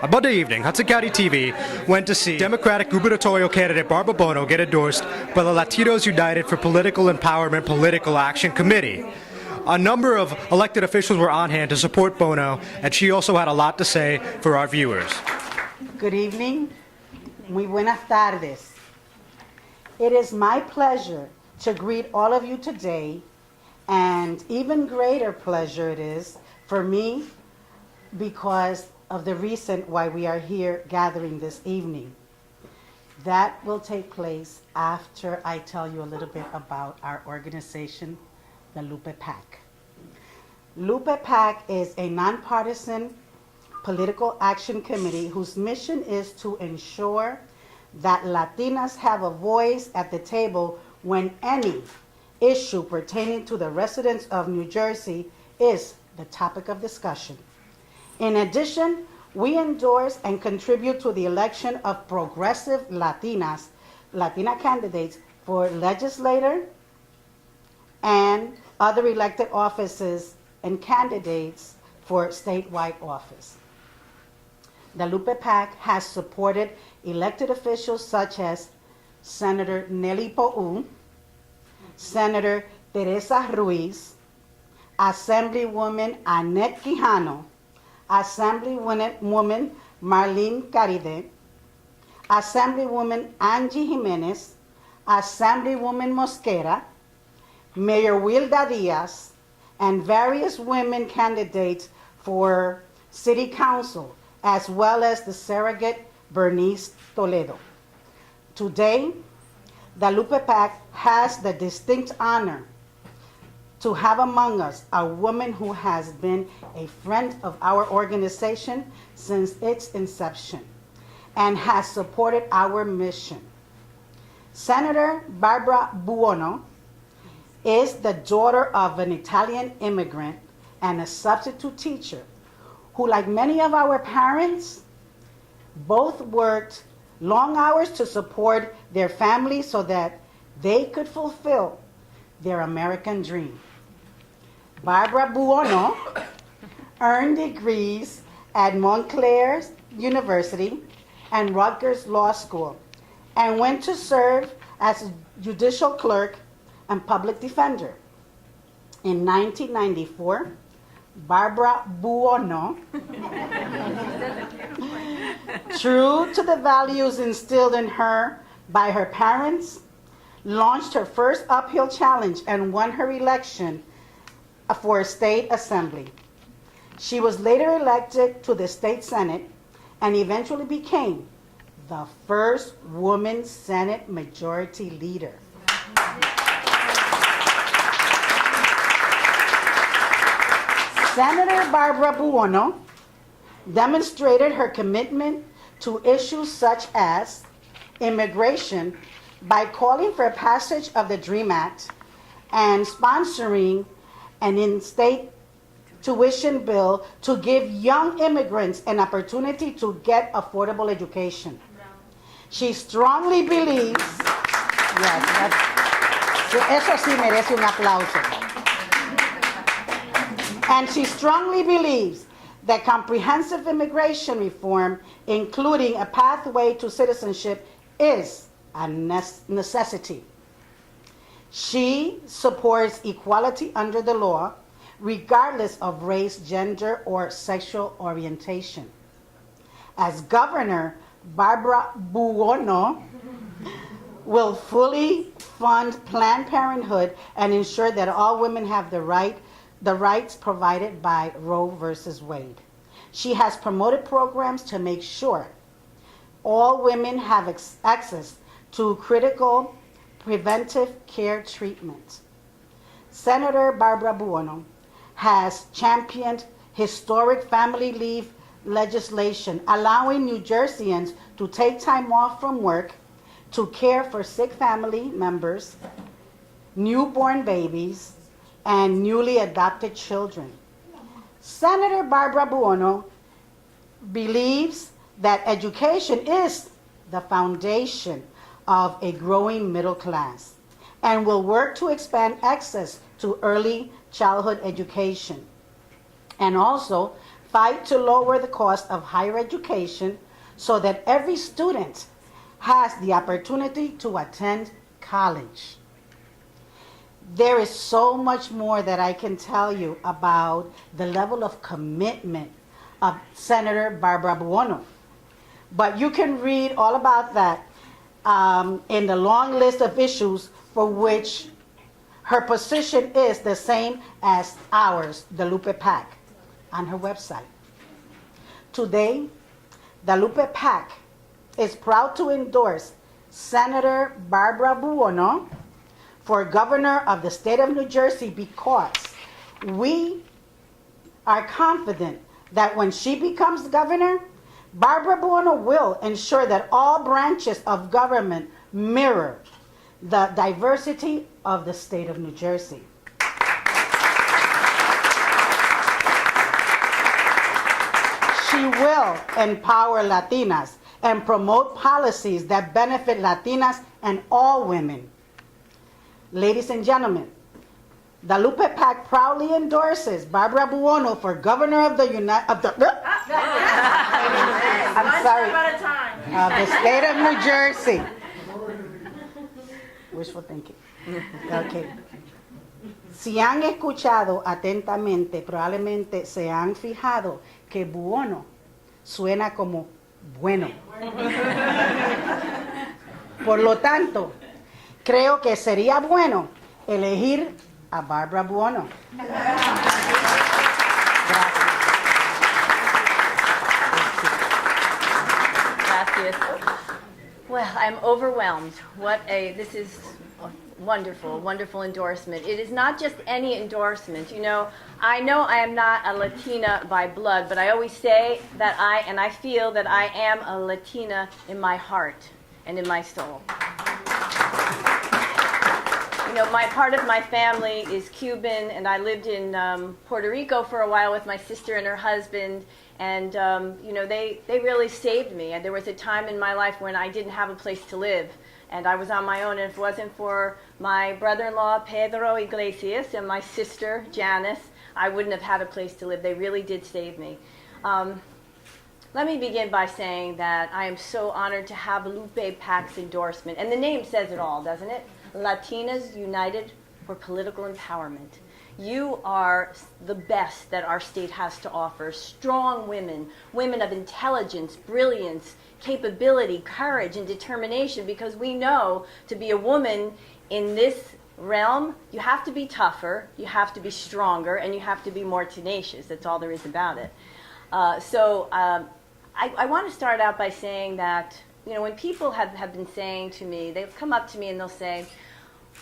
About the evening, Hudson County TV went to see Democratic gubernatorial candidate Barbara Buono get endorsed by the Latinos United for Political Empowerment Political Action Committee. A number of elected officials were on hand to support Buono, and she also had a lot to say for our viewers. Good evening. Muy buenas tardes. It is my pleasure to greet all of you today, and even greater pleasure it is for me because of the reason why we are here gathering this evening. That will take place after I tell you a little bit about our organization, the LUPE PAC. LUPE PAC is a nonpartisan political action committee whose mission is to ensure that Latinas have a voice at the table when any issue pertaining to the residents of New Jersey is the topic of discussion. In addition, we endorse and contribute to the election of progressive Latina candidates for legislator and other elected offices and candidates for statewide office. The LUPE PAC has supported elected officials such as Senator Nelly Pou, Senator Teresa Ruiz, Assemblywoman Annette Quijano, Assemblywoman Marlene Caride, Assemblywoman Angie Jimenez, Assemblywoman Mosquera, Mayor Wilda Diaz, and various women candidates for City Council, as well as the surrogate Bernice Toledo. Today, the LUPE PAC has the distinct honor to have among us a woman who has been a friend of our organization since its inception and has supported our mission. Senator Barbara Buono is the daughter of an Italian immigrant and a substitute teacher who, like many of our parents, both worked long hours to support their families so that they could fulfill their American dream. Barbara Buono earned degrees at Montclair University and Rutgers Law School and went to serve as a judicial clerk and public defender. In 1994, Barbara Buono, true to the values instilled in her by her parents, launched her first uphill challenge and won her election for a state assembly. She was later elected to the state senate and eventually became the first woman Senate majority leader. Senator Barbara Buono demonstrated her commitment to issues such as immigration by calling for passage of the DREAM Act and sponsoring an in-state tuition bill to give young immigrants an opportunity to get affordable education. She strongly believes, eso sí merece un aplauso. And she strongly believes that comprehensive immigration reform, including a pathway to citizenship, is a necessity. She supports equality under the law, regardless of race, gender, or sexual orientation. As governor, Barbara Buono will fully fund Planned Parenthood and ensure that all women have the rights provided by Roe versus Wade. She has promoted programs to make sure all women have access to critical preventive care treatment. Senator Barbara Buono has championed historic family leave legislation, allowing New Jerseyans to take time off from work to care for sick family members, newborn babies, and newly adopted children. Senator Barbara Buono believes that education is the foundation of a growing middle class and will work to expand access to early childhood education and also fight to lower the cost of higher education so that every student has the opportunity to attend college. There is so much more that I can tell you about the level of commitment of Senator Barbara Buono. But you can read all about that in the long list of issues for which her position is the same as ours, the LUPE PAC, on her website. Today, the LUPE PAC is proud to endorse Senator Barbara Buono for governor of the state of New Jersey because we are confident that when she becomes governor, Barbara Buono will ensure that all branches of government mirror the diversity of the state of New Jersey. She will empower Latinas and promote policies that benefit Latinas and all women. Ladies and gentlemen, the LUPE PAC proudly endorses Barbara Buono for governor of the the state of New Jersey. Wishful thinking. Okay. Si han escuchado atentamente, probablemente se han fijado que Buono suena como bueno. Por lo tanto, creo que sería bueno elegir a Barbara Buono. Gracias. Well, I'm overwhelmed. This is a wonderful, wonderful endorsement. It is not just any endorsement. You know I am not a Latina by blood, but I always say that I feel that I am a Latina in my heart and in my soul. You know, part of my family is Cuban, and I lived in Puerto Rico for a while with my sister and her husband, and you know, they really saved me. And there was a time in my life when I didn't have a place to live, and I was on my own, and if it wasn't for my brother-in-law, Pedro Iglesias, and my sister, Janice, I wouldn't have had a place to live. They really did save me. Let me begin by saying that I am so honored to have LUPE PAC's endorsement, and the name says it all, doesn't it? Latinas United for Political Empowerment. You are the best that our state has to offer. Strong women, women of intelligence, brilliance, capability, courage, and determination, because we know to be a woman in this realm, you have to be tougher, you have to be stronger, and you have to be more tenacious. That's all there is about it. I want to start out by saying that, you know, when people have been saying to me, they'll come up to me and they'll say,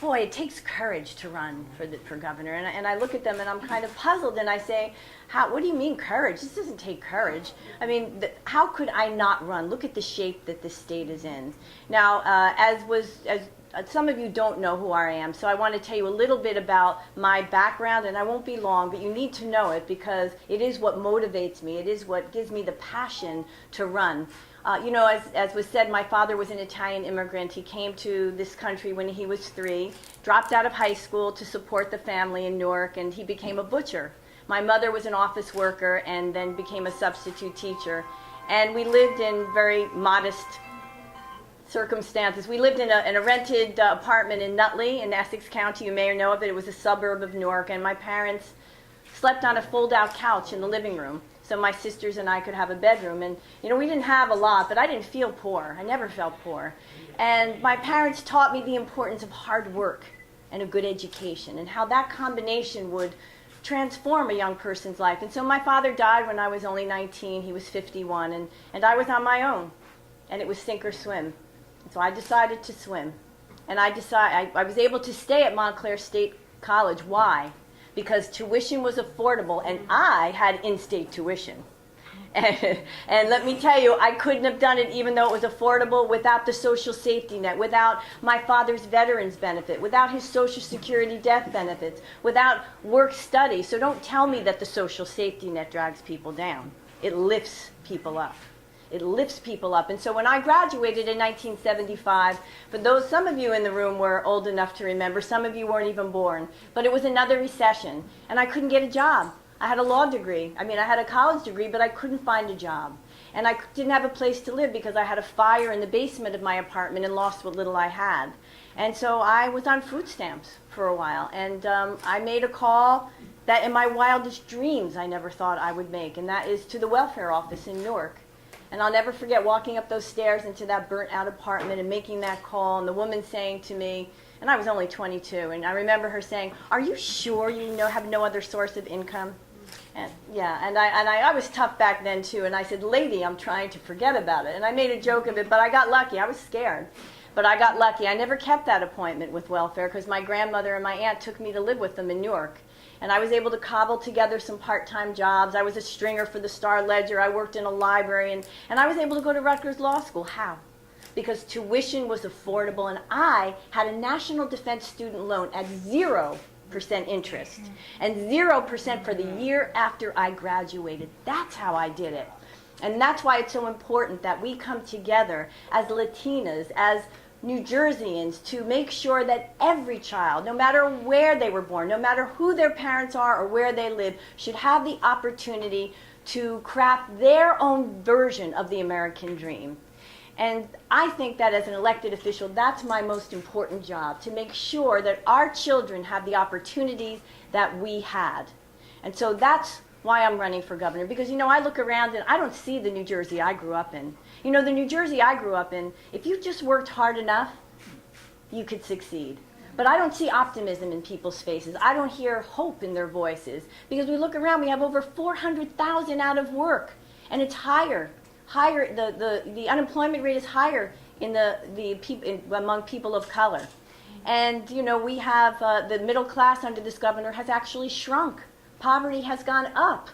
boy, it takes courage to run for governor. And I look at them and I'm kind of puzzled, and I say, what do you mean courage? This doesn't take courage. I mean, how could I not run? Look at the shape that this state is in. Now, as some of you don't know who I am, so I want to tell you a little bit about my background, and I won't be long, but you need to know it because it is what motivates me. It is what gives me the passion to run. You know, as was said, my father was an Italian immigrant. He came to this country when he was 3, dropped out of high school to support the family in Newark, and he became a butcher. My mother was an office worker and then became a substitute teacher. And we lived in very modest circumstances. We lived in a rented apartment in Nutley in Essex County. You may know of it. It was a suburb of Newark, and my parents slept on a fold-out couch in the living room, so my sisters and I could have a bedroom. And, you know, we didn't have a lot, but I didn't feel poor. I never felt poor. And my parents taught me the importance of hard work and a good education, and how that combination would transform a young person's life. And so my father died when I was only 19. He was 51, and I was on my own, and it was sink or swim. And so I decided to swim. And I was able to stay at Montclair State College. Why? Because tuition was affordable, and I had in-state tuition. And let me tell you, I couldn't have done it even though it was affordable without the social safety net, without my father's veterans benefit, without his Social Security death benefits, without work study. So don't tell me that the social safety net drags people down. It lifts people up. It lifts people up. And so when I graduated in 1975, some of you in the room were old enough to remember, some of you weren't even born, but it was another recession, and I couldn't get a job. I had a law degree. I mean, I had a college degree, but I couldn't find a job. And I didn't have a place to live because I had a fire in the basement of my apartment and lost what little I had. And so I was on food stamps for a while. And I made a call that in my wildest dreams I never thought I would make, and that is to the welfare office in Newark. And I'll never forget walking up those stairs into that burnt out apartment and making that call, and the woman saying to me, and I was only 22, and I remember her saying, "Are you sure you have no other source of income?" And yeah, and I was tough back then too, and I said, "Lady, I'm trying to forget about it." And I made a joke of it, but I got lucky. I was scared, but I got lucky. I never kept that appointment with welfare because my grandmother and my aunt took me to live with them in Newark. And I was able to cobble together some part-time jobs. I was a stringer for the Star-Ledger. I worked in a library, and I was able to go to Rutgers Law School. How? Because tuition was affordable, and I had a National Defense student loan at 0% interest and 0% for the year after I graduated. That's how I did it. And that's why it's so important that we come together as Latinas, as New Jerseyans, to make sure that every child, no matter where they were born, no matter who their parents are or where they live, should have the opportunity to craft their own version of the American dream. And I think that as an elected official, that's my most important job, to make sure that our children have the opportunities that we had. And so that's why I'm running for governor, because, I look around and I don't see the New Jersey I grew up in. The New Jersey I grew up in, if you just worked hard enough, you could succeed. But I don't see optimism in people's faces. I don't hear hope in their voices, because we look around, we have over 400,000 out of work, and it's higher. The unemployment rate is higher among people of color. And, we have the middle class under this governor has actually shrunk. Poverty has gone up.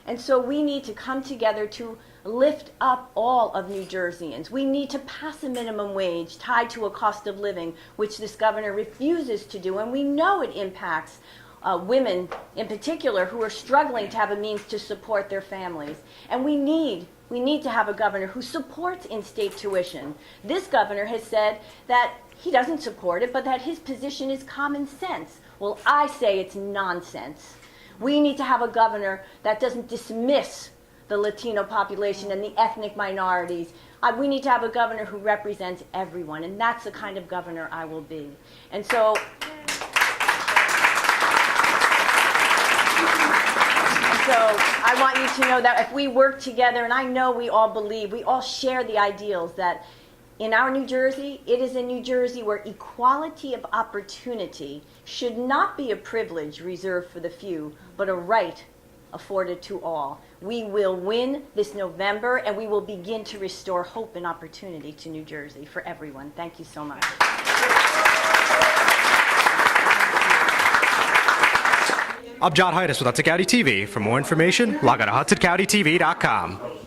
And so we need to come together to lift up all of New Jerseyans. We need to pass a minimum wage tied to a cost of living, which this governor refuses to do. And we know it impacts women in particular who are struggling to have a means to support their families. And we need to have a governor who supports in-state tuition. This governor has said that he doesn't support it, but that his position is common sense. Well, I say it's nonsense. We need to have a governor that doesn't dismiss the Latino population and the ethnic minorities. We need to have a governor who represents everyone, and that's the kind of governor I will be. And so, I want you to know that if we work together, and I know we all share the ideals that in our New Jersey, it is a New Jersey where equality of opportunity should not be a privilege reserved for the few, but a right afforded to all. We will win this November, and we will begin to restore hope and opportunity to New Jersey for everyone. Thank you so much. I'm John Heides with Hudson County TV. For more information, log on to HudsonCountyTV.com.